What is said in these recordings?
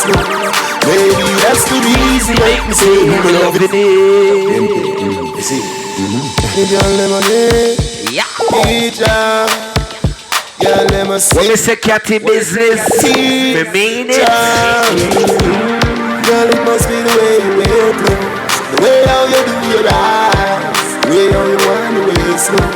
slow. Maybe that's the reason make me say I'm loving it. You see? Girl, let me teacher. Girl, let me say. When we say catty business, we mean it. Girl, it must be the way you wear clothes, the way how you do your eyes, the way how you want the way you slow.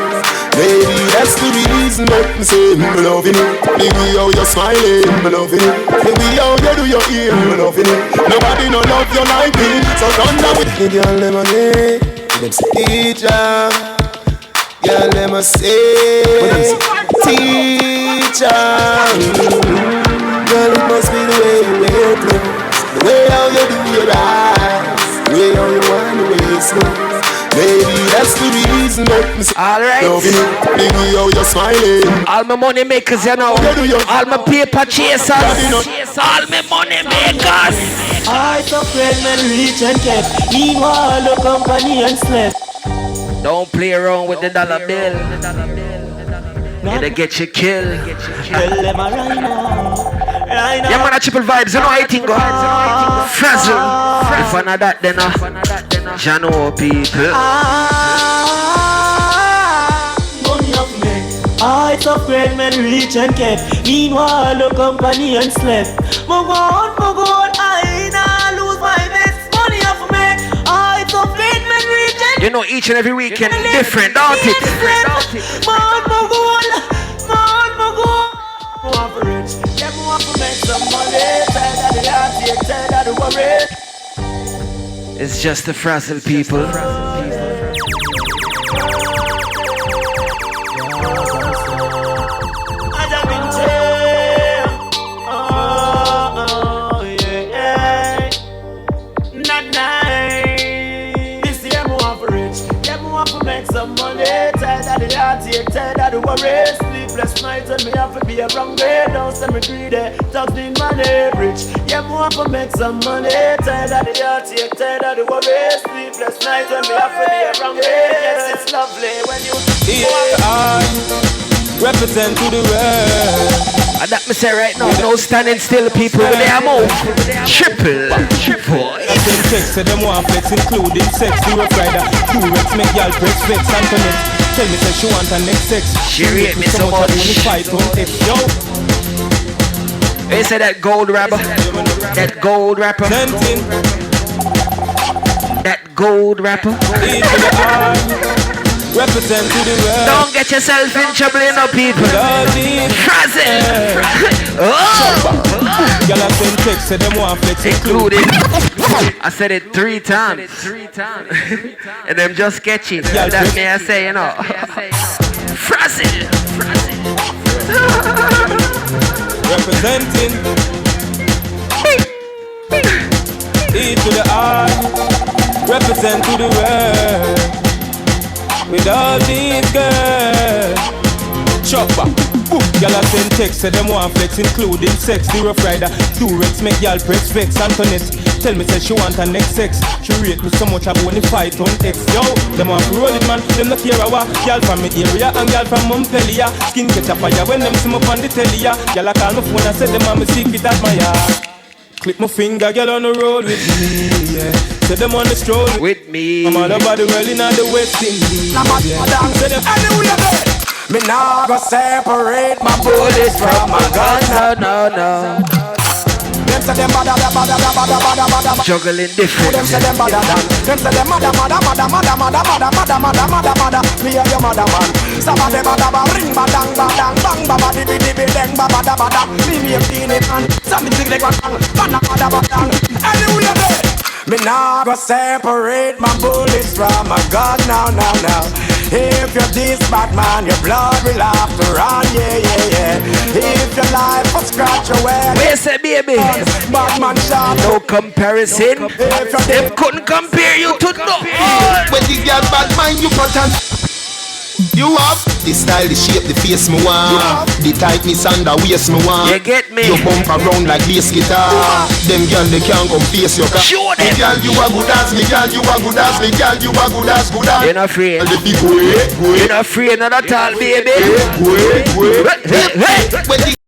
Maybe that's the reason make me say I'm loving it. The way how you're smiling, I'm loving it. The way how you do your ear, I'm loving it. Nobody no love you like me, so come down with me. Girl, let me teacher. Girl, let me say teacher. Girl, it must be the way you wear clothes, the way how you do your eyes, the way how you want the way you slow. Baby, that's the reason make me say alright. loving it. The way how you're smiling. All my money makers, you know. All my paper chasers. All my money makers. I saw men rich and kept. Meanwhile, the company and slept. Don't play around with the dollar bill. It'll get you killed. Tell them a rhino. Yeah, man, a triple vibes, you know I think go. Frazzle. If I not that, then Jano people. Money up me. I saw men rich and kept. Meanwhile, the company and slept. Move on, I nah lose my best. Money up me. I saw men rich and you know each and every weekend different, don't it? It's just the frazzle people. Sleepless nights and me have to be a wrong way. Don't send me greedy, thugs need money rich. Yeah, me want to make some money. Tired of the heartache, tired of the worry. Sleepless nights and me have to be a wrong way. Yes, it's lovely when you represent to the world. And that me say right now, no standing still people with their mouth. Triple voice. Sex, so them want flex, including sex. Zero Friday, two Rex, make y'all press flex. Antoinette, tell me say she want her next sex. She rate me so much. Yo. They say that gold rapper. That gold rapper. That gold rapper. Represent to the world. Don't get yourself in trouble, you know, people. Frazzle. Y'all have been text, so them want flex including. I said it 3 times. And them just sketchy. That's me, I say, you know. Frazzle. Representing E to the R. Represent to the world. With all these girls. Chopper. Y'all have sent text, so them want flex, including sex. Zero Friday, two Rex, make y'all press vex. Antoinette, tell me say she want her next sex. She rate me so much I only 5 on X. Yo, them want to roll it, man. Them not care about y'all from me area and y'all from Montpellier. Skin catch a fire when them see me on the telly. Y'all call my phone and say them want me secret at my yard. Click my finger, get on the road with me, yeah. Say them on the stroll with me. I'm all about the world in the West Indies. I'm a dance to them anywhere there. Me nah go separate my bullets from my guns. No. Them say them bada. Juggling different. Them say them bada. Them say them mada. Me and your mother man. Some of them bada ring badang bang baba dibi deng bada. Me me feel it and some me big like one badang. Anywhere there. Me nah go separate my bullets from my gun now. If you're this bad man, your blood will have to run, yeah. If your life will scratch away, where's that baby? Bad man shot. No comparison. Them couldn't compare you to no. When the girl bad mind, you pattern. You have the style, the shape, the face me want. The tightness and the waist me want. You get me? You bump around like bass guitar. Them girl they can't come face your car. Show them. Me girl you a good as, me girl you a good as, me girl you a good as. You're not afraid. And the big way. You're not afraid not at all, baby. Way.